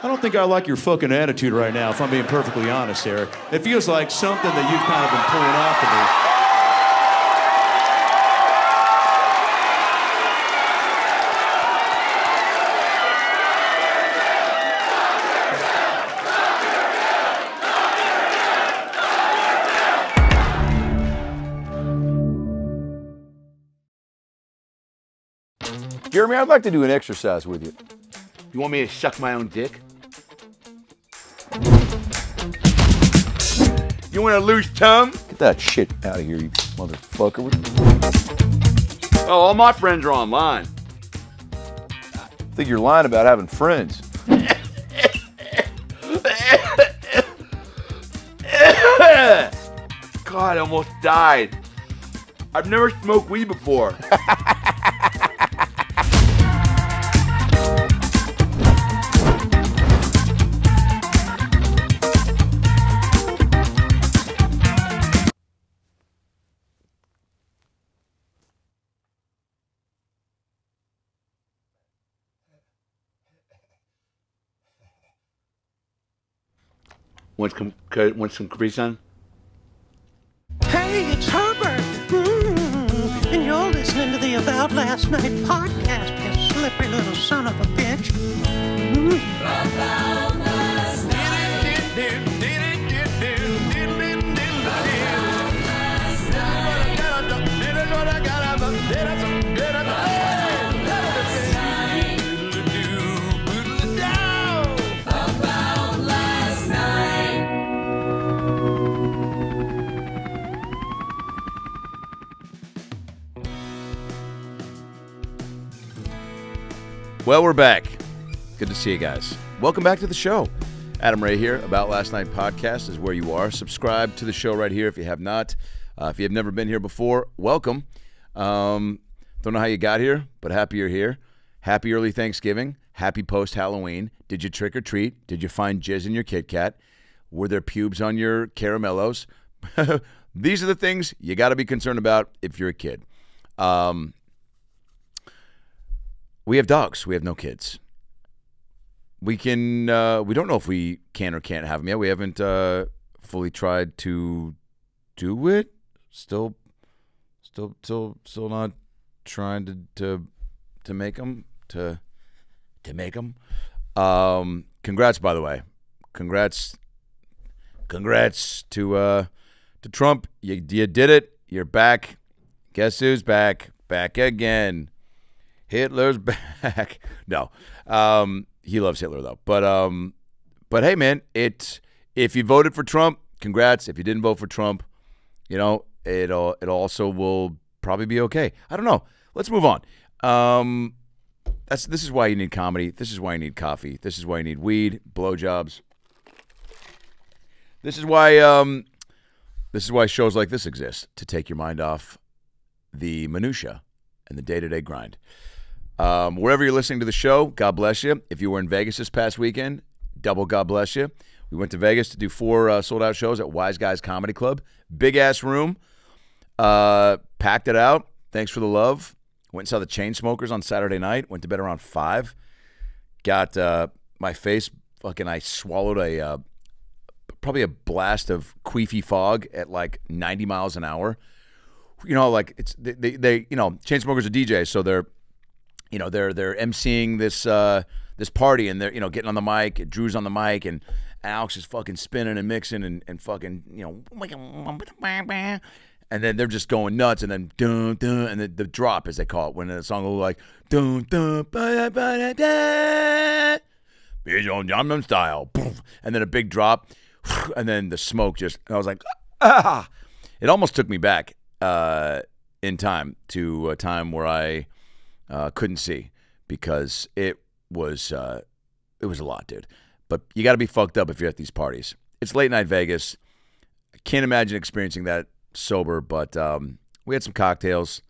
I don't think I like your fucking attitude right now, if I'm being perfectly honest, Eric. It feels like something that you've kind of been pulling off to me. Jeremy, I'd like to do an exercise with you. You want me to suck my own dick? You want to lose tongue? Get that shit out of here, you motherfucker. Oh, all my friends are online. I think you're lying about having friends. God, I almost died. I've never smoked weed before. Want some Capri Sun? Hey, it's Herbert. And you're listening to the About Last Night podcast, you slippery little son of a bitch. About last night. Well, we're back. Good to see you guys. Welcome back to the show. Adam Ray here. About Last Night podcast is where you are. Subscribe to the show right here if you have not. If you have never been here before, welcome. Don't know how you got here, but happy you're here. Happy early Thanksgiving. Happy post-Halloween. Did you trick or treat? Did you find jizz in your Kit Kat? Were there pubes on your caramellos? These are the things you got to be concerned about if you're a kid. We have dogs. We have no kids. We can. We don't know if we can or can't have them yet. We haven't fully tried to do it. Still not trying to make them. To make them. Congrats, by the way. Congrats to Trump. You did it. You're back. Guess who's back? Back again. Hitler's back. No, he loves Hitler though. But hey, man, if you voted for Trump, congrats. If you didn't vote for Trump, you know it also will probably be okay. I don't know. Let's move on. This is why you need comedy. This is why you need coffee. This is why you need weed, blowjobs. This is why shows like this exist, to take your mind off the minutia and the day-to-day grind. Wherever you're listening to the show, God bless you. If you were in Vegas this past weekend, double God bless you. We went to Vegas to do 4 sold-out shows at Wise Guys Comedy Club. Big-ass room. Packed it out. Thanks for the love. Went and saw the Chainsmokers on Saturday night. Went to bed around 5. Got my face fucking, I swallowed probably a blast of queefy fog at like 90 miles an hour. You know, like it's they you know, Chainsmokers are DJs, so they're emceeing this party, and they're getting on the mic. Drew's on the mic, and Alex is fucking spinning and mixing and fucking and then they're just going nuts, and then dun dun, and the drop, as they call it, when the song will like dun dun ba ba da da, style, and then a big drop, and then the smoke just. I was like, ah! It almost took me back in time to a time where I couldn't see, because it was a lot, dude. But you got to be fucked up if you're at these parties. It's late night Vegas. I can't imagine experiencing that sober, but we had some cocktails.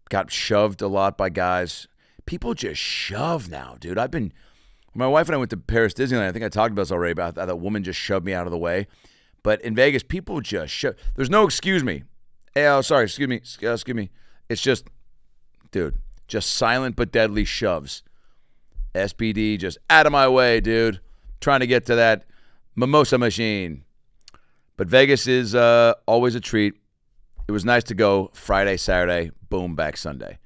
Got shoved a lot by guys. People just shove now, dude. My wife and I went to Paris Disneyland. I think I talked about this already, about how that woman just shoved me out of the way. But in Vegas, people just shove. There's no excuse me. Hey, oh, sorry, excuse me. It's just, dude, just silent but deadly shoves. SBD, just out of my way, dude. Trying to get to that mimosa machine. But Vegas is always a treat. It was nice to go Friday, Saturday, boom, back Sunday.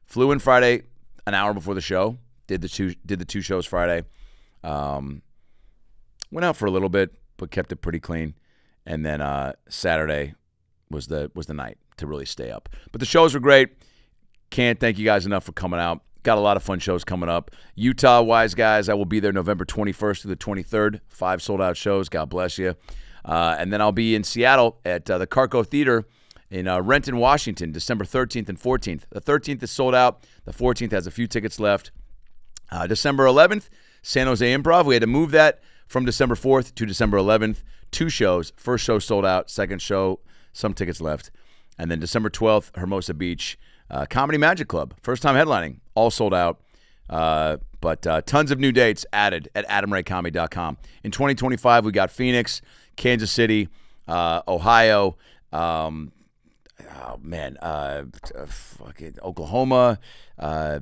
Flew in Friday an hour before the show. Did the two shows Friday. Went out for a little bit, but kept it pretty clean. And then Saturday was the night to really stay up. But the shows were great. Can't thank you guys enough for coming out. Got a lot of fun shows coming up. Utah, Wise Guys, I will be there November 21st through the 23rd. 5 sold-out shows. God bless you. And then I'll be in Seattle at the Carco Theater in Renton, Washington, December 13th and 14th. The 13th is sold out. The 14th has a few tickets left. December 11th, San Jose Improv. We had to move that from December 4th to December 11th. 2 shows. First show sold out. Second show, some tickets left. And then December 12th, Hermosa Beach, Comedy Magic Club. First time headlining. All sold out. But tons of new dates added at adamraycomedy.com. In 2025, we got Phoenix, Kansas City, Ohio, fucking Oklahoma, tons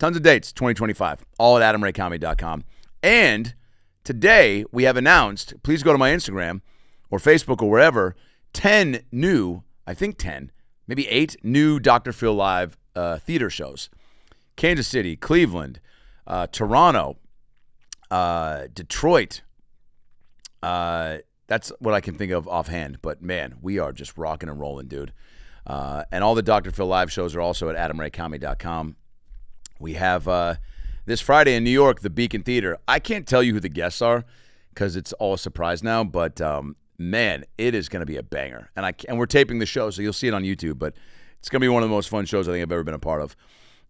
of dates, 2025, all at adamraycomedy.com. And today we have announced, please go to my Instagram or Facebook or wherever, 10 new, I think 10, maybe 8 new Dr. Phil Live theater shows. Kansas City, Cleveland, Toronto, Detroit. That's what I can think of offhand. But, man, we are just rocking and rolling, dude. And all the Dr. Phil Live shows are also at adamraycomedy.com. We have this Friday in New York, the Beacon Theater. I can't tell you who the guests are because it's all a surprise now. But, man, it is going to be a banger. And we're taping the show, so you'll see it on YouTube. But it's going to be one of the most fun shows I think I've ever been a part of.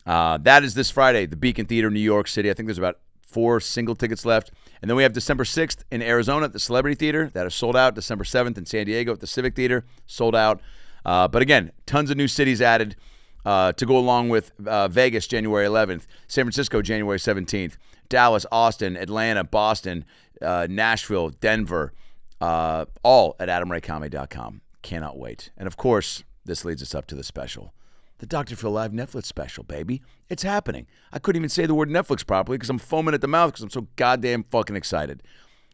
That is this Friday, the Beacon Theater, New York City. I think there's about 4 single tickets left. And then we have December 6th in Arizona at the Celebrity Theater. That is sold out. December 7th in San Diego at the Civic Theater. Sold out. But again, tons of new cities added to go along with Vegas, January 11th. San Francisco, January 17th. Dallas, Austin, Atlanta, Boston, Nashville, Denver. All at adamraycomedy.com. Cannot wait. And of course, this leads us up to the special. The Dr. Phil Live Netflix special, baby. It's happening. I couldn't even say the word Netflix properly because I'm foaming at the mouth because I'm so goddamn fucking excited.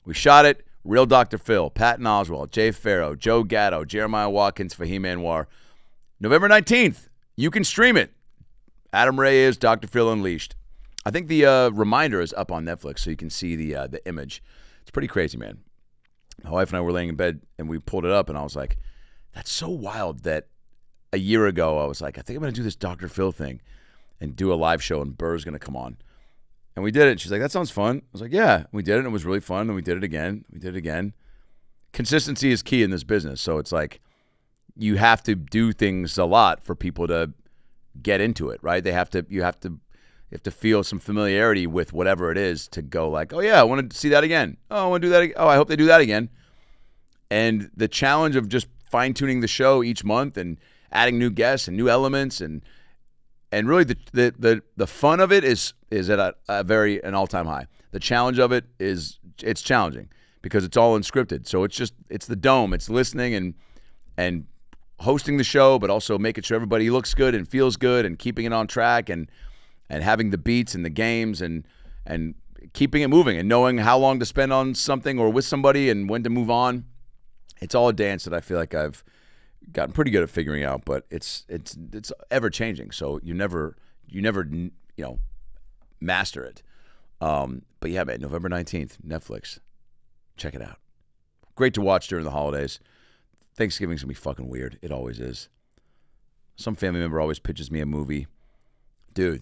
We shot it. Real Dr. Phil, Patton Oswalt, Jay Farrow, Joe Gatto, Jeremiah Watkins, Fahim Anwar. November 19th. You can stream it. Adam Ray is Dr. Phil Unleashed. I think the reminder is up on Netflix so you can see the image. It's pretty crazy, man. My wife and I were laying in bed and we pulled it up and I was like, that's so wild that a year ago, I was like, I think I'm going to do this Dr. Phil thing and do a live show, and Burr's going to come on. And we did it. She's like, that sounds fun. I was like, yeah. We did it, and it was really fun, and we did it again. We did it again. Consistency is key in this business, so it's like you have to do things a lot for people to get into it, right? You have to feel some familiarity with whatever it is to go like, oh, yeah, I want to see that again. Oh, I want to do that again. Oh, I hope they do that again. And the challenge of just fine-tuning the show each month and adding new guests and new elements and really the fun of it is at an all-time high. The challenge of it is it's challenging because it's all unscripted. So it's the dome. It's listening and hosting the show, but also making sure everybody looks good and feels good and keeping it on track and having the beats and the games and keeping it moving and knowing how long to spend on something or with somebody and when to move on. It's all a dance that I feel like I've gotten pretty good at figuring out, but it's ever changing. So you never master it. But yeah, man, November 19th, Netflix. Check it out. Great to watch during the holidays. Thanksgiving's gonna be fucking weird. It always is. Some family member always pitches me a movie. Dude,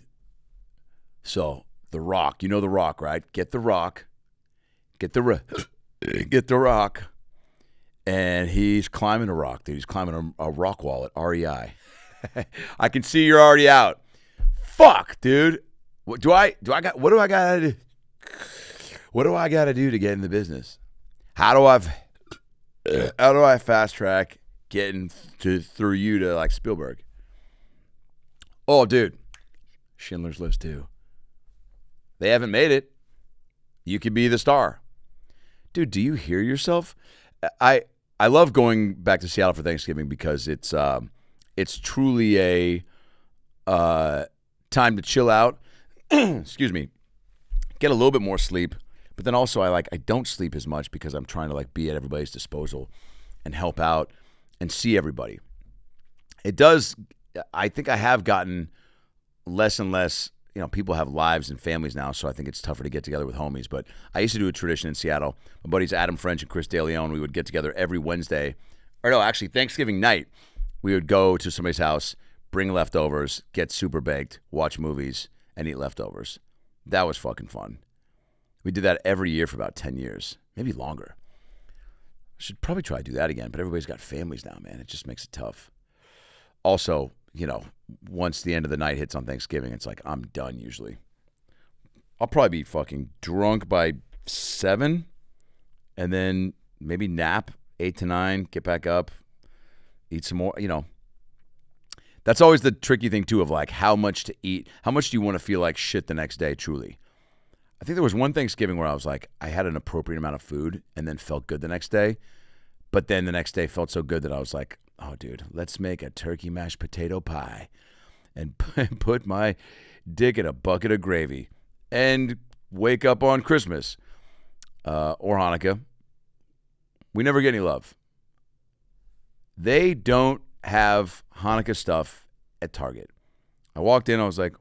so The Rock, you know The Rock, right? Get The Rock. Get The Rock. And he's climbing a rock, dude. He's climbing a rock wall at REI. I can see you're already out. Fuck, dude. What do I gotta do to get in the business? How do I fast track getting through you to like Spielberg? Oh, dude. Schindler's List 2. They haven't made it. You could be the star. Dude, do you hear yourself? I love going back to Seattle for Thanksgiving because it's truly a time to chill out. excuse me, get a little bit more sleep. But then also I don't sleep as much because I'm trying to like be at everybody's disposal and help out and see everybody. It does, I think I have gotten less and less, you know, people have lives and families now, so I think it's tougher to get together with homies. But I used to do a tradition in Seattle. My buddies Adam French and Chris DeLeon, we would get together every Wednesday. Or no, actually Thanksgiving night, we would go to somebody's house, bring leftovers, get super baked, watch movies, and eat leftovers. That was fucking fun. We did that every year for about 10 years, maybe longer. Should probably try to do that again, but everybody's got families now, man. It just makes it tough. Also, you know, once the end of the night hits on Thanksgiving, it's like I'm done usually. I'll probably be fucking drunk by 7 and then maybe nap 8 to 9, get back up, eat some more, you know. That's always the tricky thing, too, of like how much to eat. How much do you want to feel like shit the next day, truly? I think there was one Thanksgiving where I was like, I had an appropriate amount of food and then felt good the next day. But then the next day felt so good that I was like, oh, dude, let's make a turkey mashed potato pie and put my dick in a bucket of gravy and wake up on Christmas or Hanukkah. We never get any love. They don't have Hanukkah stuff at Target. I walked in, I was like,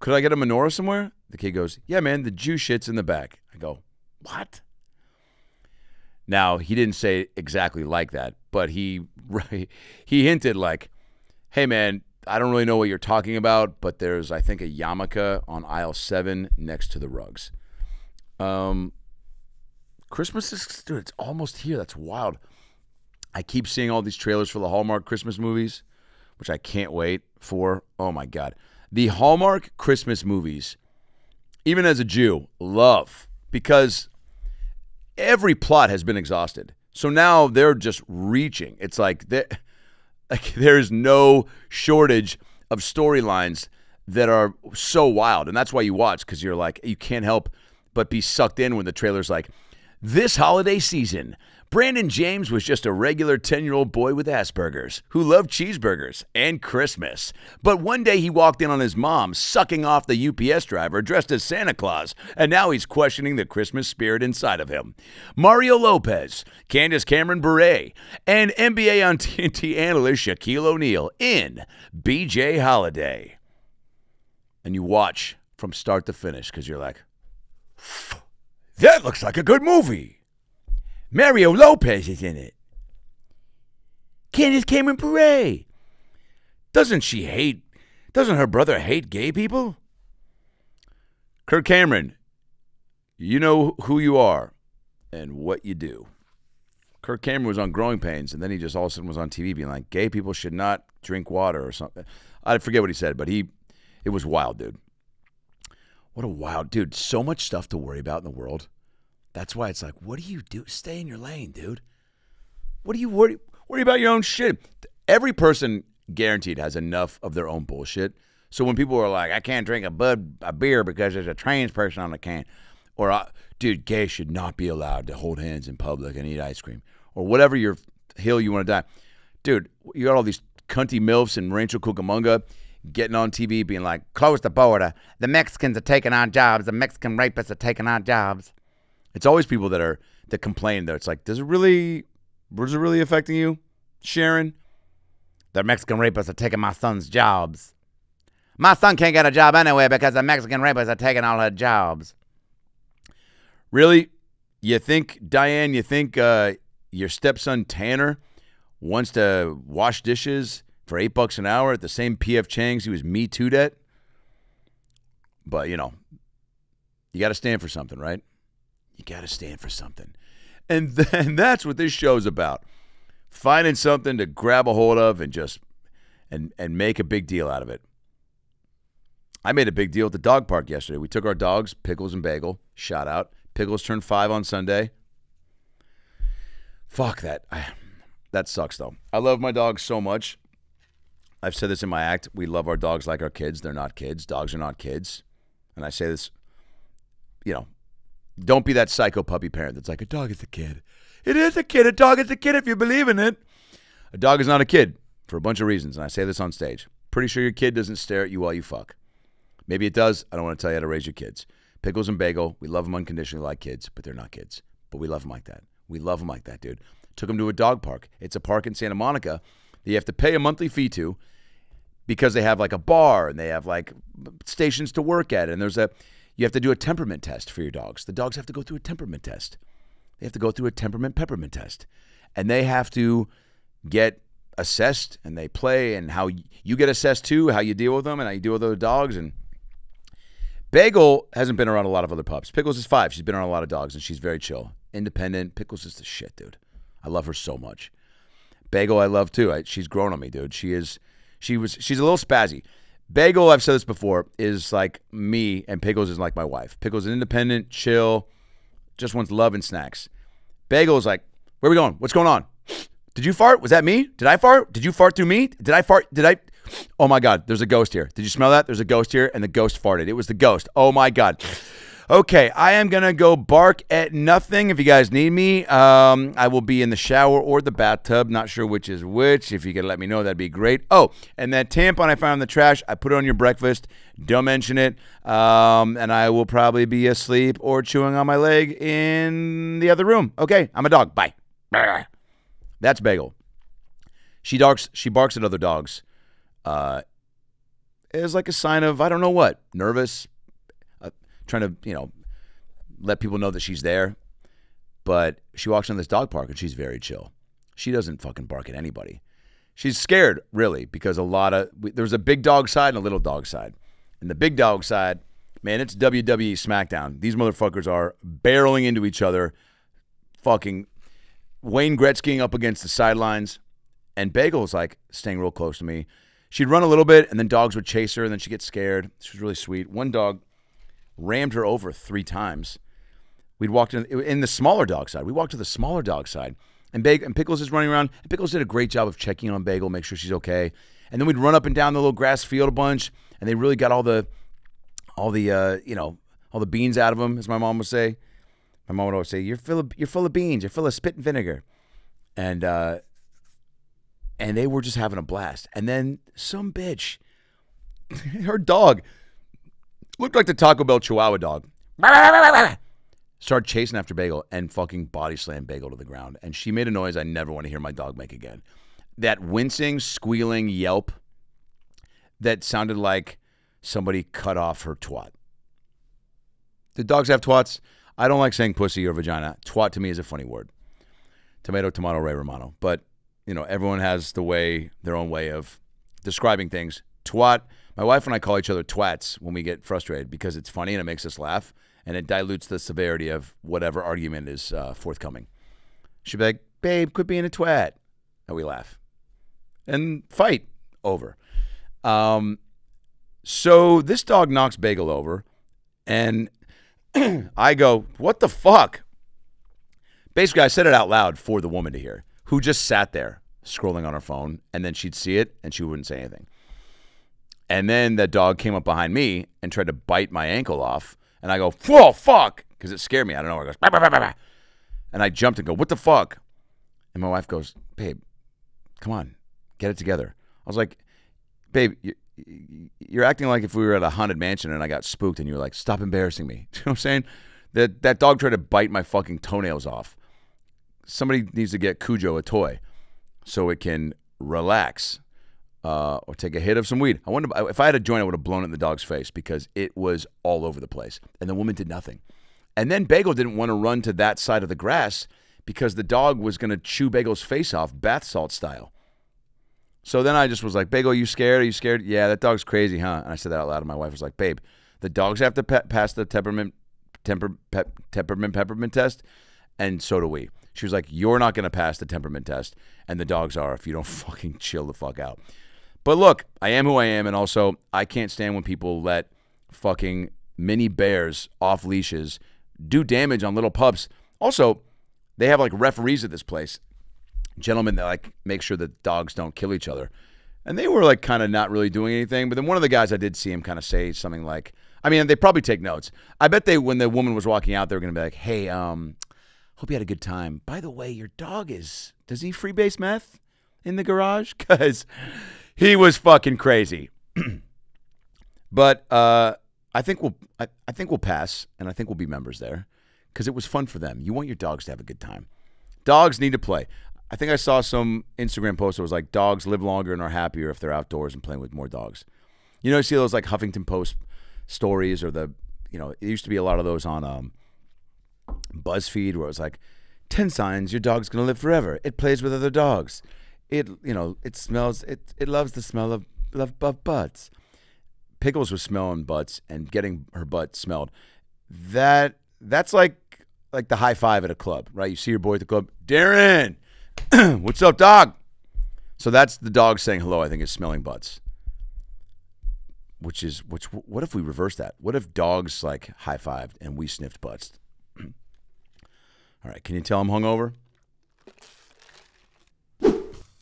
could I get a menorah somewhere? The kid goes, yeah, man, the Jew shit's in the back. I go, what? Now, he didn't say it exactly like that, but he hinted like, hey, man, I don't really know what you're talking about, but there's, I think, a yarmulke on aisle 7 next to the rugs. Christmas is, dude, it's almost here. That's wild. I keep seeing all these trailers for the Hallmark Christmas movies, which I can't wait for. Oh, my God. The Hallmark Christmas movies, even as a Jew, love because every plot has been exhausted. So now they're just reaching. It's like there's no shortage of storylines that are so wild. And that's why you watch, because you're like, you can't help but be sucked in when the trailer's like, this holiday season, Brandon James was just a regular 10-year-old boy with Asperger's who loved cheeseburgers and Christmas. But one day he walked in on his mom sucking off the UPS driver dressed as Santa Claus, and now he's questioning the Christmas spirit inside of him. Mario Lopez, Candace Cameron Bure, and NBA on TNT analyst Shaquille O'Neal in BJ Holiday. And you watch from start to finish because you're like, that looks like a good movie. Mario Lopez is in it. Candace Cameron Bure. Doesn't her brother hate gay people? Kirk Cameron, you know who you are and what you do. Kirk Cameron was on Growing Pains, and then he just all of a sudden was on TV being like, gay people should not drink water or something. I forget what he said, but it was wild, dude. What a wild dude. So much stuff to worry about in the world. That's why it's like, what do you do? Stay in your lane, dude. What do you worry about your own shit? Every person guaranteed has enough of their own bullshit. So when people are like, I can't drink a beer because there's a trans person on the can, or dude, gays should not be allowed to hold hands in public and eat ice cream, or whatever your hill you want to die. Dude, you got all these cunty MILFs in Rancho Cucamonga getting on TV being like, close the border. The Mexicans are taking our jobs. The Mexican rapists are taking our jobs. It's always people that complain that it's like, was it really affecting you, Sharon? The Mexican rapists are taking my son's jobs. My son can't get a job anyway because the Mexican rapists are taking all her jobs. Really? You think, Diane, your stepson Tanner wants to wash dishes for $8 an hour at the same P.F. Chang's he was Me Too'd at? But, you know, you got to stand for something, right? You got to stand for something. And then that's what this show's about. Finding something to grab a hold of and just and make a big deal out of it. I made a big deal at the dog park yesterday. We took our dogs, Pickles and Bagel, shout out. Pickles turned 5 on Sunday. Fuck that. That sucks, though. I love my dogs so much. I've said this in my act. We love our dogs like our kids. They're not kids. Dogs are not kids. And I say this, you know, don't be that psycho puppy parent that's like, a dog is a kid. It is a kid. A dog is a kid if you believe in it. A dog is not a kid for a bunch of reasons, and I say this on stage. Pretty sure your kid doesn't stare at you while you fuck. Maybe it does. I don't want to tell you how to raise your kids. Pickles and Bagel, we love them unconditionally like kids, but they're not kids. But we love them like that. We love them like that, dude. Took them to a dog park. It's a park in Santa Monica that you have to pay a monthly fee to because they have like a bar and they have like stations to work at. And you have to do a temperament test for your dogs. The dogs have to go through a temperament test. They have to go through a peppermint test. And they have to get assessed and they play and how you get assessed too, how you deal with them and how you deal with other dogs. And Bagel hasn't been around a lot of other pups. Pickles is 5. She's been around a lot of dogs and she's very chill. Independent. Pickles is the shit, dude. I love her so much. Bagel I love too. She's grown on me, dude. She's a little spazzy. Bagel, I've said this before, is like me and Pickles is like my wife. Pickles is independent, chill, just wants love and snacks. Bagel is like, where are we going? What's going on? Did you fart? Was that me? Did I fart? Did you fart through me? Did I fart? Oh my God, there's a ghost here. Did you smell that? There's a ghost here and the ghost farted. It was the ghost. Oh my God. Okay, I am going to go bark at nothing. If you guys need me, I will be in the shower or the bathtub. Not sure which is which. If you could let me know, that'd be great. Oh, and that tampon I found in the trash, I put it on your breakfast. Don't mention it. And I will probably be asleep or chewing on my leg in the other room. Okay, I'm a dog. Bye. That's Bagel. She barks at other dogs. It's like a sign of, I don't know what, nervous, trying to, let people know that she's there. But she walks in this dog park and she's very chill. She doesn't fucking bark at anybody. She's scared, really, because there's a big dog side and a little dog side. And the big dog side, man, it's WWE SmackDown. These motherfuckers are barreling into each other, fucking Wayne Gretzkying up against the sidelines. And Bagel's like staying real close to me. She'd run a little bit and then dogs would chase her and then she'd get scared. She was really sweet. One dog rammed her over 3 times. We'd walked in the smaller dog side. We walked to the smaller dog side. And Pickles is running around. And Pickles did a great job of checking on Bagel, make sure she's okay. And then we'd run up and down the little grass field a bunch, and they really got all the beans out of them, as my mom would say. My mom would always say, "You're full of beans. You're full of spit and vinegar." And they were just having a blast. And then some bitch, her dog looked like the Taco Bell Chihuahua dog. Started chasing after Bagel and fucking body slammed Bagel to the ground. And she made a noise I never want to hear my dog make again. That wincing, squealing yelp that sounded like somebody cut off her twat. Do dogs have twats? I don't like saying pussy or vagina. Twat to me is a funny word. Tomato, tomato, Ray Romano. But, everyone has their own way of describing things. Twat. My wife and I call each other twats when we get frustrated because it's funny and it makes us laugh. And it dilutes the severity of whatever argument is forthcoming. She'd be like, "Babe, quit being a twat." And we laugh. And fight over. So this dog knocks Bagel over. And I go, "What the fuck?" Basically, I said it out loud for the woman to hear, who just sat there scrolling on her phone. And then she'd see it and she wouldn't say anything. And then the dog came up behind me and tried to bite my ankle off. And I go, "Whoa, fuck," because it scared me. I don't know where it goes. Bah, bah, bah, bah, bah. And I jumped and go, "What the fuck?" And my wife goes, "Babe, come on, get it together." I was like, "Babe, you're acting like if we were at a haunted mansion and I got spooked and you were like, stop embarrassing me." You know what I'm saying? That dog tried to bite my fucking toenails off. Somebody needs to get Cujo a toy so it can relax. Or take a hit of some weed. I wonder if I had a joint, I would have blown it in the dog's face because it was all over the place. And the woman did nothing. And then Bagel didn't want to run to that side of the grass because the dog was going to chew Bagel's face off, bath salt style. So then I just was like, "Bagel, you scared? Are you scared?" "Yeah, that dog's crazy, huh?" And I said that out loud. And my wife was like, "Babe, the dogs have to pass the temperament test, and so do we." She was like, "You're not going to pass the temperament test, and the dogs are if you don't fucking chill the fuck out." But look, I am who I am, and also I can't stand when people let fucking mini bears off leashes do damage on little pups. Also, they have like referees at this place, gentlemen that like make sure that dogs don't kill each other. And they were like kind of not really doing anything. But then one of the guys, I did see him kind of say something like, I mean, they probably take notes. I bet when the woman was walking out, they were going to be like, "Hey, hope you had a good time. By the way, your dog does he freebase meth in the garage?" Because he was fucking crazy. But I think we'll pass, and I think we'll be members there because it was fun for them. You want your dogs to have a good time. Dogs need to play. I think I saw some Instagram post that was like, dogs live longer and are happier if they're outdoors and playing with more dogs. You know, you see those like Huffington Post stories or it used to be a lot of those on BuzzFeed where it was like, 10 signs your dog's going to live forever. It plays with other dogs. It smells, it loves the smell of butts. Pickles was smelling butts and getting her butt smelled. That's like the high five at a club, right? You see your boy at the club, Darren, what's up, dog? So that's the dog saying hello, I think, is smelling butts. What if we reverse that? What if dogs like high-fived and we sniffed butts? All right, can you tell I'm hungover?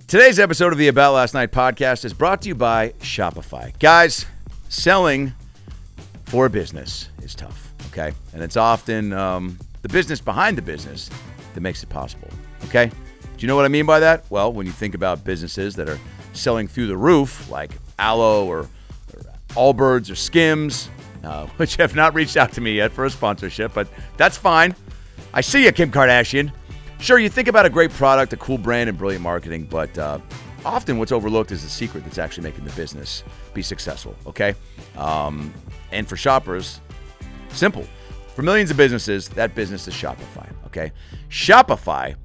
Today's episode of the About Last Night podcast is brought to you by Shopify. Guys, selling for a business is tough, okay? And it's often the business behind the business that makes it possible, okay? Do you know what I mean by that? Well, when you think about businesses that are selling through the roof, like Aloe or Allbirds or Skims, which have not reached out to me yet for a sponsorship, but that's fine. I see you, Kim Kardashian. Sure, you think about a great product, a cool brand, and brilliant marketing, but often what's overlooked is the secret that's actually making the business be successful, okay? And for shoppers, simple. For millions of businesses, that business is Shopify, okay? Shopify,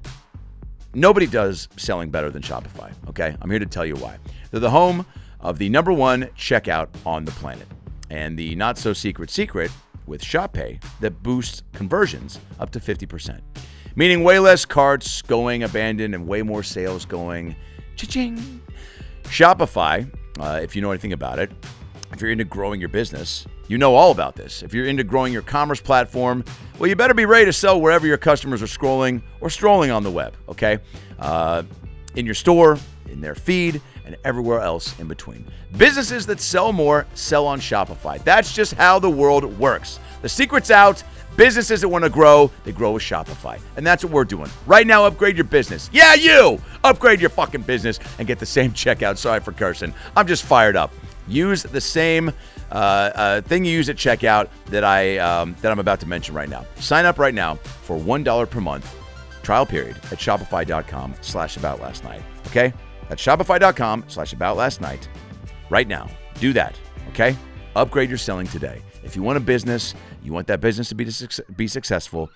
nobody does selling better than Shopify, okay? I'm here to tell you why. They're the home of the #1 checkout on the planet. And the not-so-secret secret with Shop Pay that boosts conversions up to 50%. Meaning way less carts going abandoned and way more sales going cha-ching. Shopify, if you know anything about it, if you're into growing your business, you know all about this. If you're into growing your commerce platform, well, you better be ready to sell wherever your customers are scrolling or strolling on the web, okay? In your store, in their feed, and everywhere else in between. Businesses that sell more sell on Shopify. That's just how the world works. The secret's out. Businesses that want to grow, they grow with Shopify. And that's what we're doing. Right now, upgrade your business. Yeah, you! Upgrade your fucking business and get the same checkout. Sorry for cursing. I'm just fired up. Use the same thing you use at checkout that I'm about to mention right now. Sign up right now for $1 per month trial period at shopify.com/aboutlastnight. Okay? That's shopify.com/aboutlastnight. Right now. Do that. Okay? Upgrade your selling today. If you want a business, you want that business to be successful,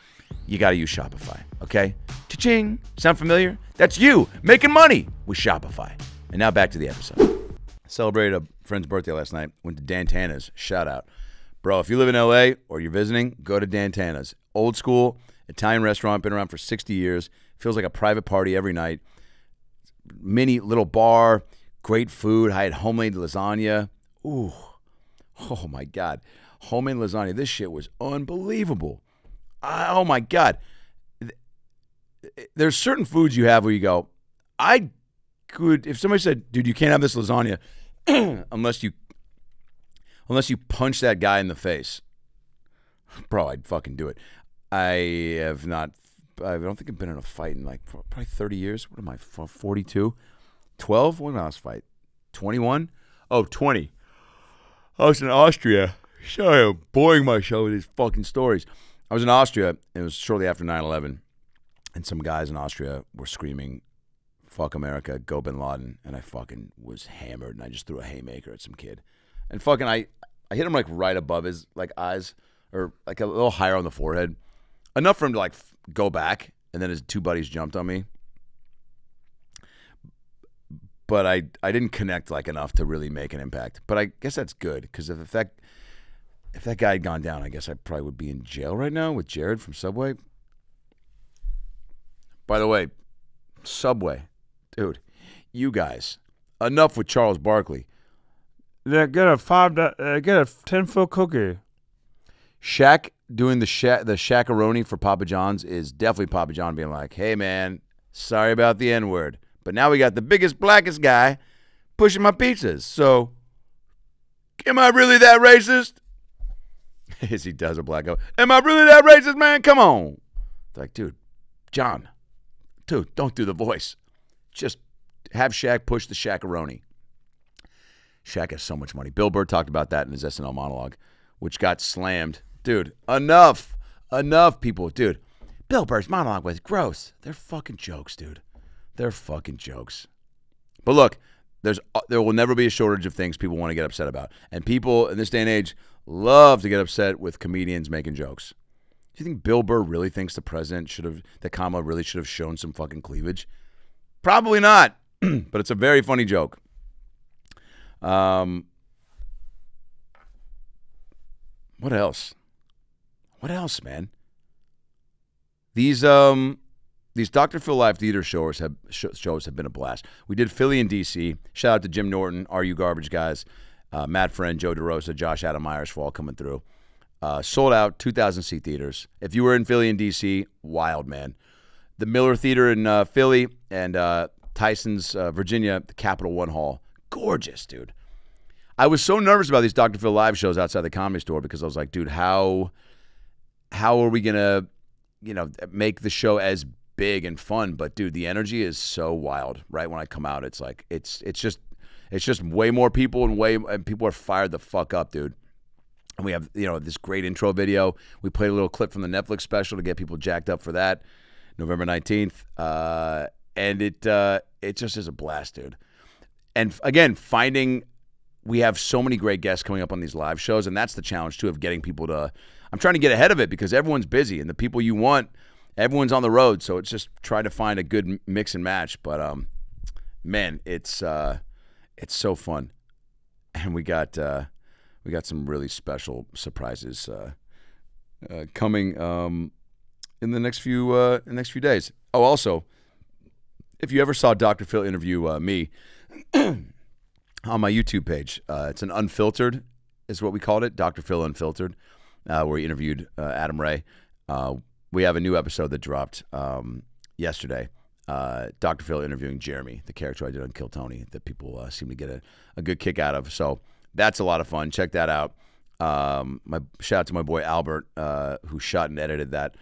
you got to use Shopify. Okay? Cha-ching. Sound familiar? That's you making money with Shopify. And now back to the episode. Celebrated a friend's birthday last night. Went to Dan Tana's. Shout out. Bro, if you live in LA or you're visiting, go to Dan Tana's. Old school Italian restaurant. Been around for 60 years. Feels like a private party every night. Mini little bar. Great food. I had homemade lasagna. Ooh. Oh, my God. Homemade lasagna. This shit was unbelievable. Oh, my God. There's certain foods you have where you go, I could, if somebody said, dude, you can't have this lasagna unless you punch that guy in the face. Bro, I'd fucking do it. I don't think I've been in a fight in like probably 30 years. What am I, 42? 12? When did my last fight? 21? Oh, 20. I was in Austria. Sorry, I'm boring myself with these fucking stories. I was in Austria. It was shortly after 9/11. And some guys in Austria were screaming, fuck America, go Bin Laden. And I fucking was hammered. And I just threw a haymaker at some kid. And fucking I hit him like right above his like eyes. Or like a little higher on the forehead. Enough for him to like go back. And then his two buddies jumped on me. But I didn't connect like enough to really make an impact. But I guess that's good. Because if that guy had gone down, I guess I probably would be in jail right now with Jared from Subway. By the way, Subway. Dude, you guys. Enough with Charles Barkley. Get a 10-foot cookie. Shaq doing the Shaq-a-roni for Papa John's is definitely Papa John being like, hey, man, sorry about the N-word. But now we got the biggest, blackest guy pushing my pizzas. So, am I really that racist? As he does a black guy. Am I really that racist, man? Come on. It's like, dude, John, dude, don't do the voice. Just have Shaq push the Shaq-a-roni. Shaq has so much money. Bill Burr talked about that in his SNL monologue, which got slammed. Dude, enough people. Dude, Bill Burr's monologue was gross. They're fucking jokes, dude. They're fucking jokes. But look, there will never be a shortage of things people want to get upset about. And people in this day and age love to get upset with comedians making jokes. Do you think Bill Burr really thinks that Kamala really should have shown some fucking cleavage? Probably not, but it's a very funny joke. What else? What else, man? These Dr. Phil Live Theater shows have been a blast. We did Philly and DC. Shout out to Jim Norton, Are You Garbage guys, Matt Friend, Joe DeRosa, Josh Adam Myers for all coming through. Sold out, 2,000-seat theaters. If you were in Philly and DC, wild, man. The Miller Theater in Philly and Tyson's Virginia, the Capital One Hall. Gorgeous, dude. I was so nervous about these Dr. Phil Live shows outside the Comedy Store because I was like, dude, how are we going to, make the show as big and fun? But, dude, the energy is so wild. Right when I come out, it's like it's just way more people and people are fired the fuck up, dude. And we have, this great intro video. We played a little clip from the Netflix special to get people jacked up for that, November 19th. And it just is a blast, dude. And again, we have so many great guests coming up on these live shows, and that's the challenge too of getting people to. I'm trying to get ahead of it because everyone's busy, and the people you want, everyone's on the road. So it's just trying to find a good mix and match. But man, it's so fun, and we got some really special surprises coming in the next few days. Oh, also, if you ever saw Dr. Phil interview me on my YouTube page, it's an unfiltered, is what we called it, Dr. Phil Unfiltered, where he interviewed Adam Ray. We have a new episode that dropped yesterday. Dr. Phil interviewing Jeremy, the character I did on Kill Tony, that people seem to get a good kick out of. So that's a lot of fun. Check that out. My shout out to my boy Albert, who shot and edited that.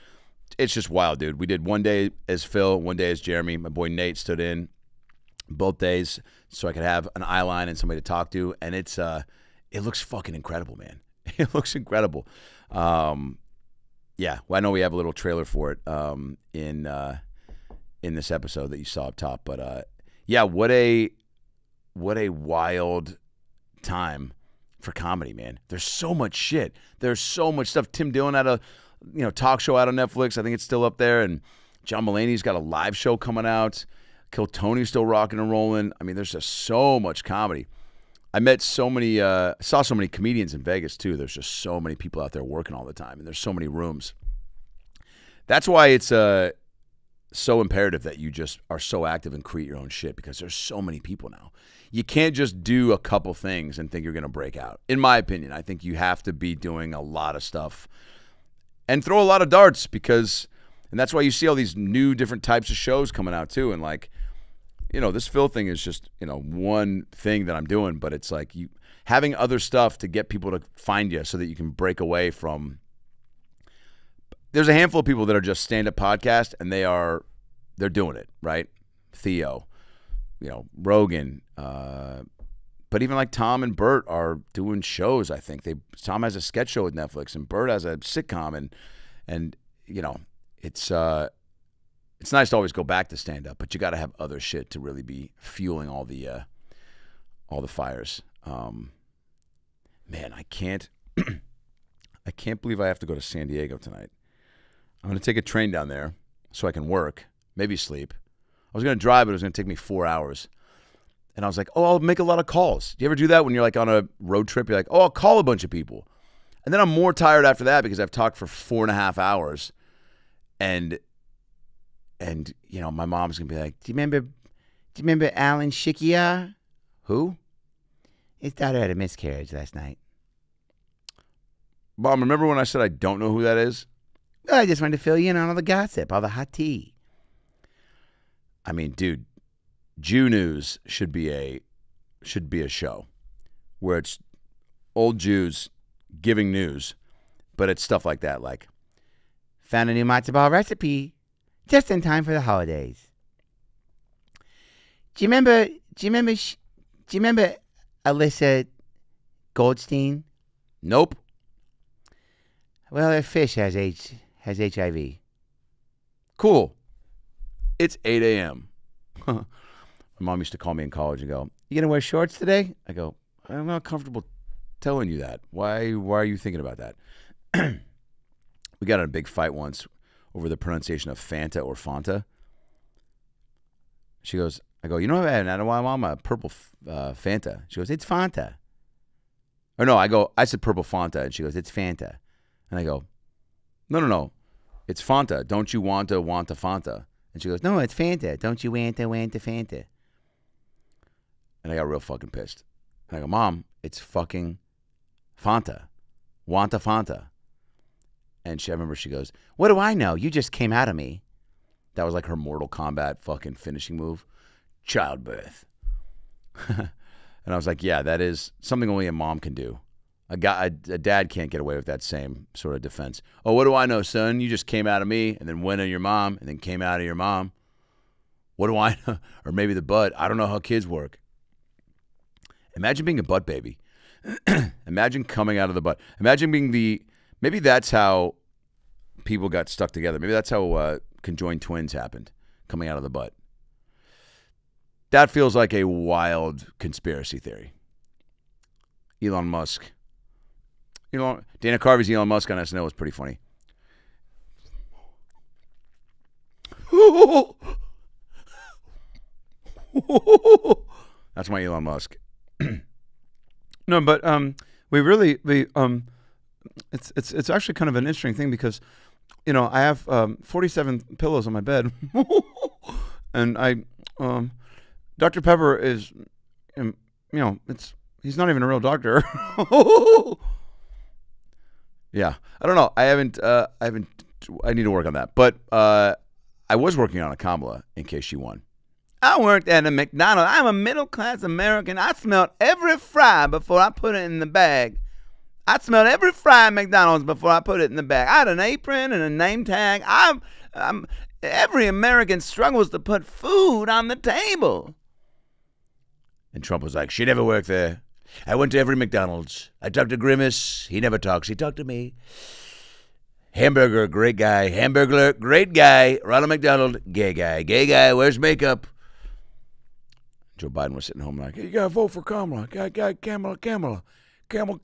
It's just wild, dude. We did one day as Phil, one day as Jeremy. My boy Nate stood in both days so I could have an eye line and somebody to talk to, and it looks fucking incredible, man. It looks incredible. Yeah, well, I know we have a little trailer for it in this episode that you saw up top, but yeah, what a wild time for comedy, man. There's so much shit. There's so much stuff. Tim Dillon had a talk show out on Netflix. I think it's still up there, and John Mulaney's got a live show coming out. Kill Tony's still rocking and rolling. I mean, there's just so much comedy. I met so many, saw so many comedians in Vegas too. There's just so many people out there working all the time, and there's so many rooms. That's why it's so imperative that you just are so active and create your own shit, because there's so many people now. You can't just do a couple things and think you're going to break out. In my opinion, I think you have to be doing a lot of stuff and throw a lot of darts, and that's why you see all these new different types of shows coming out too. And like, this Phil thing is just, one thing that I'm doing, but it's like you having other stuff to get people to find you so that you can break away from. There's a handful of people that are just stand-up podcast, and they're doing it, right? Theo, Rogan, but even like Tom and Bert are doing shows. I think Tom has a sketch show with Netflix, and Bert has a sitcom, and it's nice to always go back to stand-up, but you got to have other shit to really be fueling all the fires. Man, I can't believe I have to go to San Diego tonight. I'm going to take a train down there so I can work, maybe sleep. I was going to drive, but it was going to take me 4 hours. And I was like, I'll make a lot of calls. Do you ever do that when you're like on a road trip? You're like, I'll call a bunch of people. And then I'm more tired after that because I've talked for 4.5 hours. And my mom's going to be like, do you remember Alan Shikya? Who? His daughter had a miscarriage last night. Mom, remember when I said I don't know who that is? Well, I just wanted to fill you in on all the gossip, all the hot tea. I mean, dude, Jew News should be a show where it's old Jews giving news, but it's stuff like that, like found a new matzo ball recipe just in time for the holidays. Do you remember Alyssa Goldstein? Nope. Well, her fish has HIV. Cool. It's 8 a.m. My mom used to call me in college and go, "You gonna wear shorts today?" I go, "I'm not comfortable telling you that. Why are you thinking about that?" We got in a big fight once over the pronunciation of Fanta or Fanta. She goes, I go, "You know, I don't want Mom a purple Fanta." She goes, "It's Fanta." Or no, I said purple Fanta, and she goes, "It's Fanta." And I go, No. It's Fanta. Don't you want a Fanta? And she goes, "No, it's Fanta. Don't you want a Fanta?" And I got real fucking pissed. And I go, "Mom, it's fucking Fanta. Want a Fanta." And I remember she goes, "What do I know? You just came out of me." That was like her Mortal Kombat fucking finishing move. Childbirth. And I was like, yeah, that is something only a mom can do. A dad can't get away with that same sort of defense. "Oh, what do I know, son? You just came out of me and then went on your mom and then came out of your mom. What do I know?" Or maybe the butt. I don't know how kids work. Imagine being a butt baby. Imagine coming out of the butt. Imagine being maybe that's how people got stuck together. Maybe that's how conjoined twins happened, coming out of the butt. That feels like a wild conspiracy theory. Elon Musk. Dana Carvey's Elon Musk on SNL was pretty funny. That's my Elon Musk. No, but it's actually kind of an interesting thing because, I have 47 pillows on my bed, and Dr. Pepper is, he's not even a real doctor. Yeah, I don't know. I need to work on that. But I was working on a Kamala in case she won. "I worked at a McDonald's. I'm a middle-class American. I smelled every fry before I put it in the bag. I smelled every fry at McDonald's before I put it in the bag. I had an apron and a name tag. Every American struggles to put food on the table." And Trump was like, "She never worked there. I went to every McDonald's. I talked to Grimace. He never talks. He talked to me. Hamburger, great guy. Hamburglar, great guy. Ronald McDonald, gay guy. Gay guy, wears makeup." Joe Biden was sitting home like, "Hey, you got to vote for Kamala. Kamala. Kamala.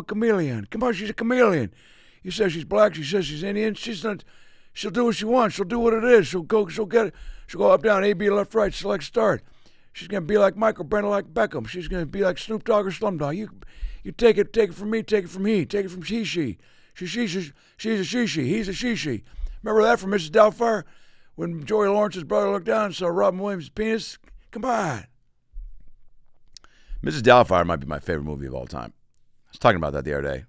Chameleon. Come on, she's a chameleon. You say she's black. She says she's Indian. She's not. She'll do what she wants. She'll do what it is. She'll go up, down, A, B, left, right, select, start. She's gonna be like Michael Brennan, like Beckham. She's gonna be like Snoop Dogg or Slumdog. You take it from me, take it from he, take it from she. She's a she. He's a she. Remember that from Mrs. Doubtfire when Joey Lawrence's brother looked down and saw Robin Williams' penis? Come on. Mrs. Doubtfire might be my favorite movie of all time. I was talking about that the other day.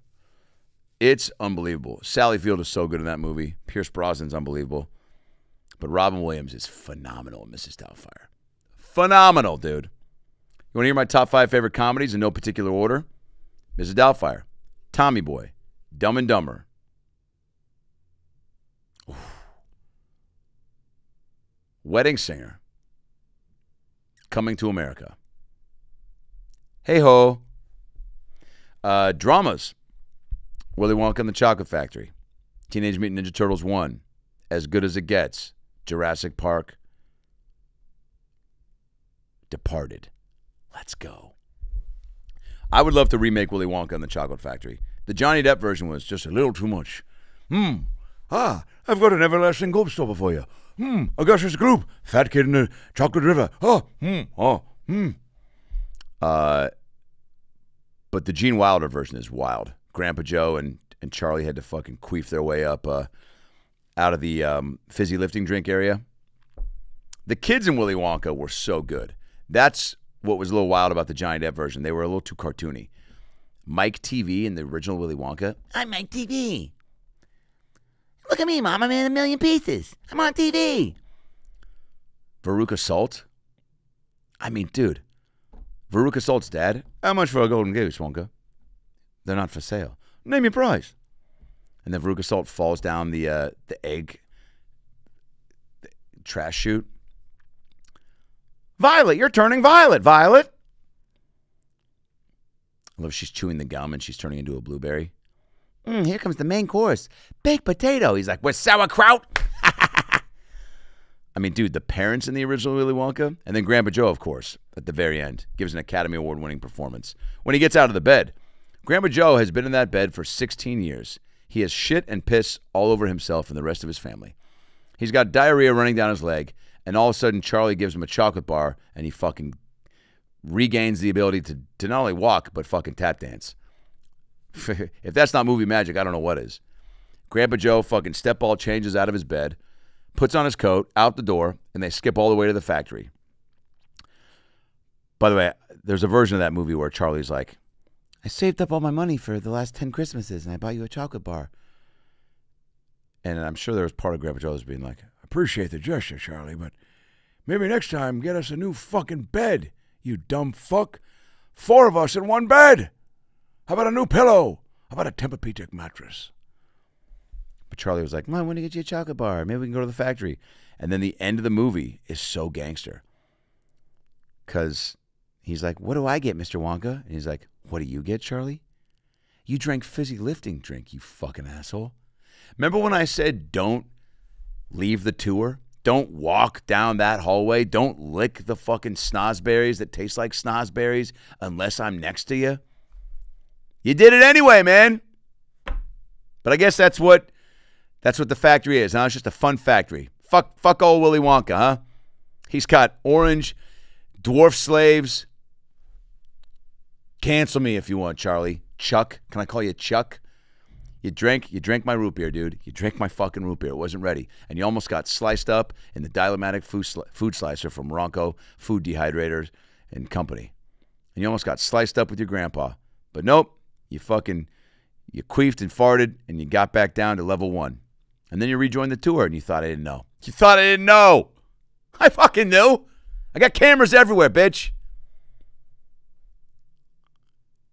It's unbelievable. Sally Field is so good in that movie. Pierce Brosnan's unbelievable. But Robin Williams is phenomenal in Mrs. Doubtfire. Phenomenal, dude. You want to hear my top 5 favorite comedies in no particular order? Mrs. Doubtfire, Tommy Boy, Dumb and Dumber. Oof. Wedding Singer, Coming to America. Hey Ho. Dramas, Willy Wonka and the Chocolate Factory, Teenage Mutant Ninja Turtles 1, As Good as It Gets, Jurassic Park, Departed. Let's go. I would love to remake Willy Wonka and the Chocolate Factory. The Johnny Depp version was just a little too much. I've got an everlasting globe stopper for you. Augustus Gloop, fat kid in the chocolate river. But the Gene Wilder version is wild. Grandpa Joe and Charlie had to fucking queef their way up out of the fizzy lifting drink area. The kids in Willy Wonka were so good. That's what was a little wild about the Johnny Depp version. They were a little too cartoony. Mike TV in the original Willy Wonka. "I'm Mike TV. Look at me, Mom. I'm in a million pieces. I'm on TV." Veruca Salt. I mean, dude. Veruca Salt's dad. "How much for a golden goose, Wonka?" "They're not for sale." "Name your price." And then Veruca Salt falls down the egg trash chute. Violet, you're turning violet, Violet. I love she's chewing the gum and she's turning into a blueberry. Here comes the main course. Baked potato. He's like, with sauerkraut? I mean, dude, the parents in the original Willy Wonka, and then Grandpa Joe, of course, at the very end, gives an Academy Award-winning performance. When he gets out of the bed, Grandpa Joe has been in that bed for 16 years. He has shit and piss all over himself and the rest of his family. He's got diarrhea running down his leg, and all of a sudden, Charlie gives him a chocolate bar, and he fucking regains the ability to not only walk, but fucking tap dance. If that's not movie magic, I don't know what is. Grandpa Joe fucking stepball changes out of his bed, puts on his coat, out the door, and they skip all the way to the factory. By the way, there's a version of that movie where Charlie's like, I saved up all my money for the last 10 Christmases, and I bought you a chocolate bar. and I'm sure there was part of Grandpa Joe's being like, appreciate the gesture, Charlie, but maybe next time get us a new fucking bed, you dumb fuck. 4 of us in one bed. How about a new pillow? How about a Tempur-Pedic mattress? But Charlie was like, Mom, I want to get you a chocolate bar. Maybe we can go to the factory. And then the end of the movie is so gangster. Because he's like, what do I get, Mr. Wonka? And he's like, what do you get, Charlie? You drank fizzy lifting drink, you fucking asshole. Remember when I said don't leave the tour? Don't walk down that hallway. Don't lick the fucking snozberries that taste like snozberries unless I'm next to you. You did it anyway, man. But I guess that's what the factory is. Now it's just a fun factory. Fuck old Willy Wonka, huh? He's got orange dwarf slaves. Cancel me if you want, Charlie. Chuck. Can I call you Chuck? You drank my root beer, dude. You drank my fucking root beer. It wasn't ready. And you almost got sliced up in the Dialomatic food slicer from Ronco Food Dehydrators and Company. And you almost got sliced up with your grandpa. But nope, you queefed and farted, and you got back down to level 1. And then you rejoined the tour, and you thought I didn't know. You thought I didn't know. I fucking knew. I got cameras everywhere, bitch.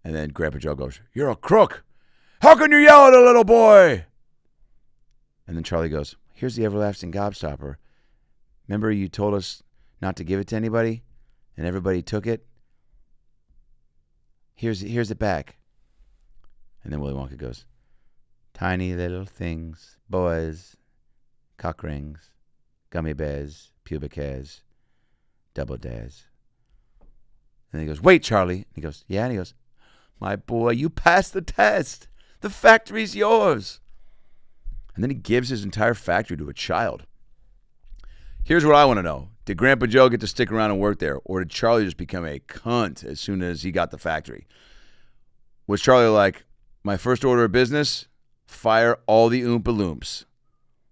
And then Grandpa Joe goes, you're a crook. How can you yell at a little boy? And then Charlie goes, here's the everlasting gobstopper. Remember you told us not to give it to anybody, and everybody took it? Here's it back. And then Willy Wonka goes, tiny little things, boys, cock rings, gummy bears, pubic hairs, double dares. And he goes, wait, Charlie. And he goes, yeah. And he goes, my boy, you passed the test. The factory's yours. And then he gives his entire factory to a child. Here's what I want to know. Did Grandpa Joe get to stick around and work there? Or did Charlie just become a cunt as soon as he got the factory? Was Charlie like, my first order of business, fire all the Oompa Loomps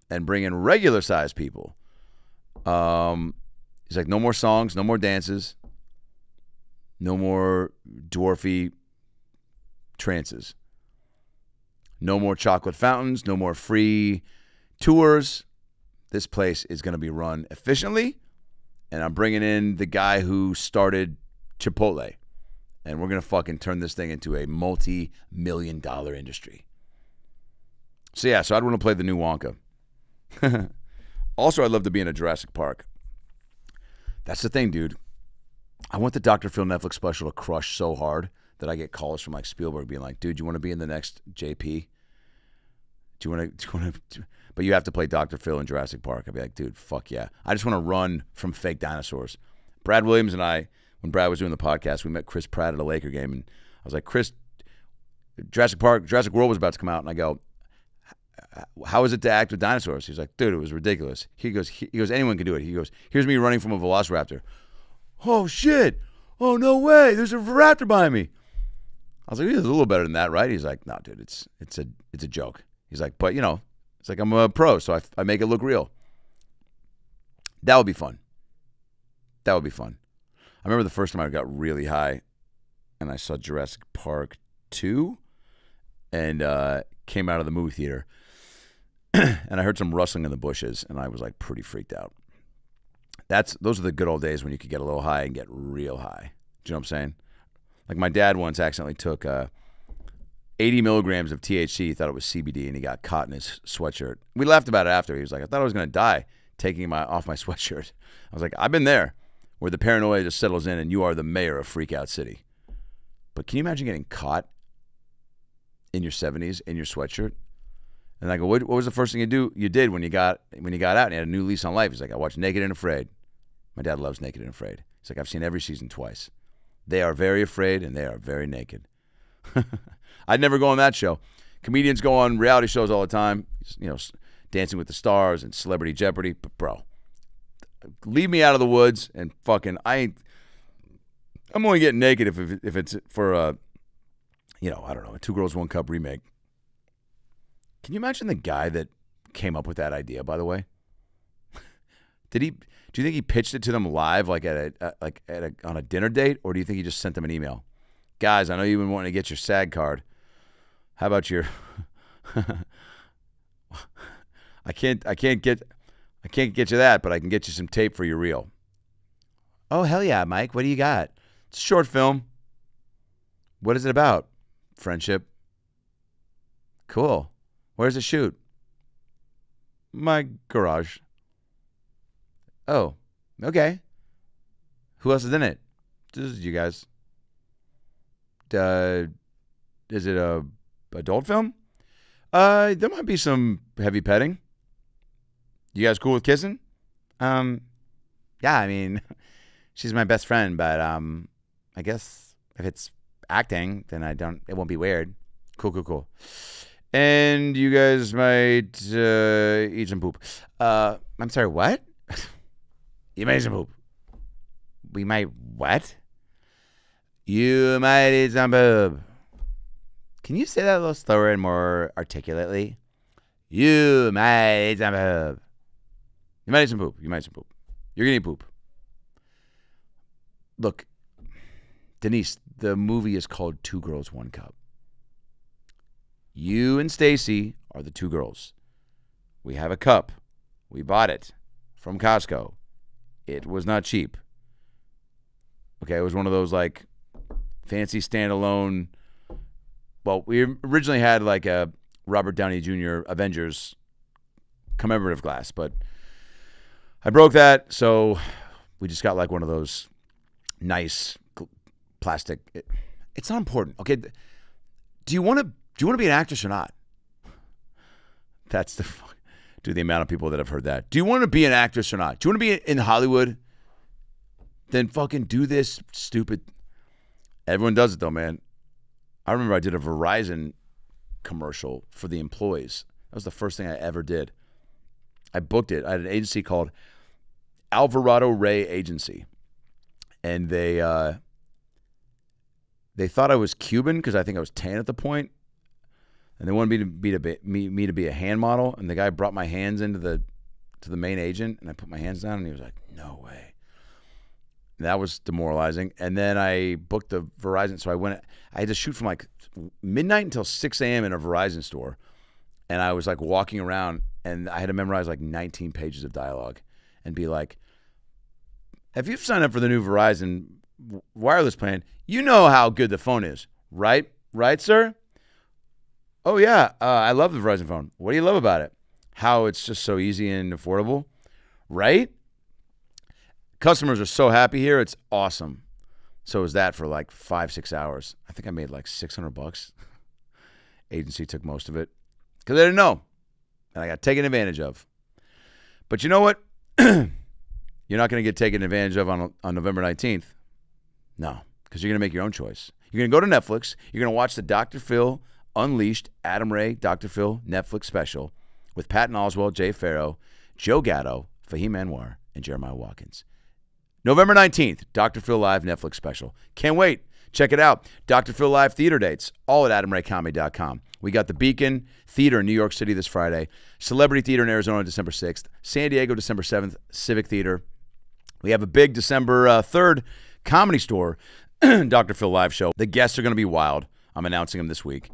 and bring in regular-sized people? He's like, no more songs, no more dances, no more dwarfy trances. No more chocolate fountains, no more free tours. This place is going to be run efficiently, and I'm bringing in the guy who started Chipotle, and we're going to fucking turn this thing into a multi-million-dollar industry. So yeah, so I'd want to play the new Wonka. Also, I'd love to be in a Jurassic Park. That's the thing, dude. I want the Dr. Phil Netflix special to crush so hard that I get calls from like Spielberg being like, dude, you want to be in the next JP? Do you want to, but you have to play Dr. Phil in Jurassic Park. I'd be like, dude, fuck yeah. I just want to run from fake dinosaurs. Brad Williams and I, when Brad was doing the podcast, we met Chris Pratt at a Laker game, and I was like, Chris, Jurassic World was about to come out, and I go, how is it to act with dinosaurs? He's like, dude, it was ridiculous. He goes, anyone can do it. He goes, here's me running from a velociraptor. Oh shit. Oh no way. There's a raptor behind me. I was like, it's a little better than that, right? He's like, no, dude, it's a joke. He's like, but you know, it's like I'm a pro, so I make it look real. That would be fun. That would be fun. I remember the first time I got really high, and I saw Jurassic Park 2, and came out of the movie theater, and I heard some rustling in the bushes, and I was like pretty freaked out. Those are the good old days when you could get a little high and get real high. Do you know what I'm saying? Like my dad once accidentally took 80 milligrams of THC. He thought it was CBD, and he got caught in his sweatshirt. We laughed about it after. He was like, I thought I was going to die taking off my sweatshirt. I was like, I've been there. where the paranoia just settles in and you are the mayor of Freakout City. But can you imagine getting caught in your 70s in your sweatshirt? And I go, what was the first thing you did when you got out and you had a new lease on life? He's like, I watched Naked and Afraid. My dad loves Naked and Afraid. He's like, I've seen every season twice. They are very afraid and they are very naked. I'd never go on that show. Comedians go on reality shows all the time, you know, Dancing with the Stars and Celebrity Jeopardy. But bro, leave me out of the woods and fucking I'm only getting naked if it's for a, you know, I don't know, a 2 Girls, 1 Cup remake. Can you imagine the guy that came up with that idea, by the way? Do you think he pitched it to them live, like on a dinner date, or do you think he just sent them an email? Guys, I know you've been wanting to get your SAG card. How about your? I can't get you that, but I can get you some tape for your reel. Oh hell yeah, Mike! What do you got? It's a short film. What is it about? Friendship. Cool. Where's it shoot? My garage. Oh, okay. Who else is in it? Just you guys. Is it a adult film? There might be some heavy petting. You guys cool with kissing? Yeah, I mean, she's my best friend, but I guess if it's acting, then it won't be weird. Cool. And you guys might eat some poop. I'm sorry, what? You might eat some poop. We might what? You might eat some poop. Can you say that a little slower and more articulately? You might eat some poop. You might eat some poop. You're going to eat poop. Look, Denise, the movie is called 2 Girls, 1 Cup. You and Stacy are the 2 girls. We have a cup. We bought it from Costco. It was not cheap. Okay, it was one of those like fancy standalone. Well, we originally had like a Robert Downey Jr. Avengers commemorative glass, but I broke that, so we just got like one of those nice plastic. It's not important. Okay, do you want to be an actress or not? That's the amount of people that have heard that. Do you want to be an actress or not? Do you want to be in Hollywood? Then fucking do this stupid. Everyone does it though, man. I remember I did a Verizon commercial for the employees. That was the first thing I ever did. I booked it. I had an agency called Alvarado Ray Agency, and they thought I was Cuban because I think I was tan at the point, and they wanted me to be a hand model. And the guy brought my hands into the main agent, and I put my hands down, and he was like, "No way." And that was demoralizing. And then I booked the Verizon, so I had to shoot from like midnight until 6 a.m. in a Verizon store, and I was like walking around, and I had to memorize like 19 pages of dialogue, and be like, "If you've signed up for the new Verizon wireless plan, you know how good the phone is, right? Right, sir? Oh, yeah, I love the Verizon phone. What do you love about it? How it's just so easy and affordable, right? Customers are so happy here. It's awesome." So it was that for like 5-6 hours. I think I made like $600. Agency took most of it because they didn't know, and I got taken advantage of. But you know what? You're not going to get taken advantage of on November 19th. No, because you're going to make your own choice. You're going to go to Netflix. You're going to watch the Dr. Phil Unleashed Adam Ray Dr. Phil Netflix special with Patton Oswalt, Jay Farrow, Joe Gatto, Fahim Anwar, and Jeremiah Watkins. November 19th, Dr. Phil Live Netflix special. Can't wait. Check it out. Dr. Phil Live theater dates, all at adamraycomedy.com. We got the Beacon Theater in New York City this Friday, Celebrity Theater in Arizona December 6th, San Diego December 7th, Civic Theater. We have a big December 3rd Comedy Store Dr. Phil Live show. The guests are going to be wild. I'm announcing them this week.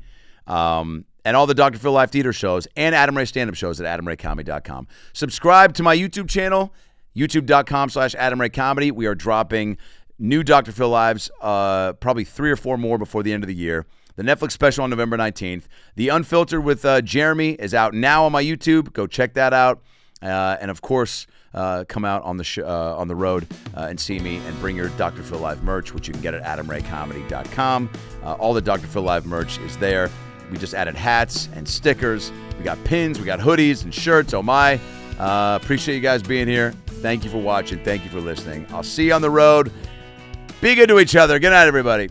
And all the Dr. Phil Live theater shows and Adam Ray stand-up shows at adamraycomedy.com. Subscribe to my YouTube channel, youtube.com/AdamRayComedy. We are dropping new Dr. Phil Lives, probably 3 or 4 more before the end of the year. The Netflix special on November 19th. The Unfiltered with Jeremy is out now on my YouTube. Go check that out. And of course, come out on the on the road and see me and bring your Dr. Phil Live merch, which you can get at adamraycomedy.com. All the Dr. Phil Live merch is there. We just added hats and stickers. We got pins, we got hoodies and shirts. Oh my. Appreciate you guys being here. Thank you for watching. Thank you for listening. I'll see you on the road. Be good to each other. Good night, everybody.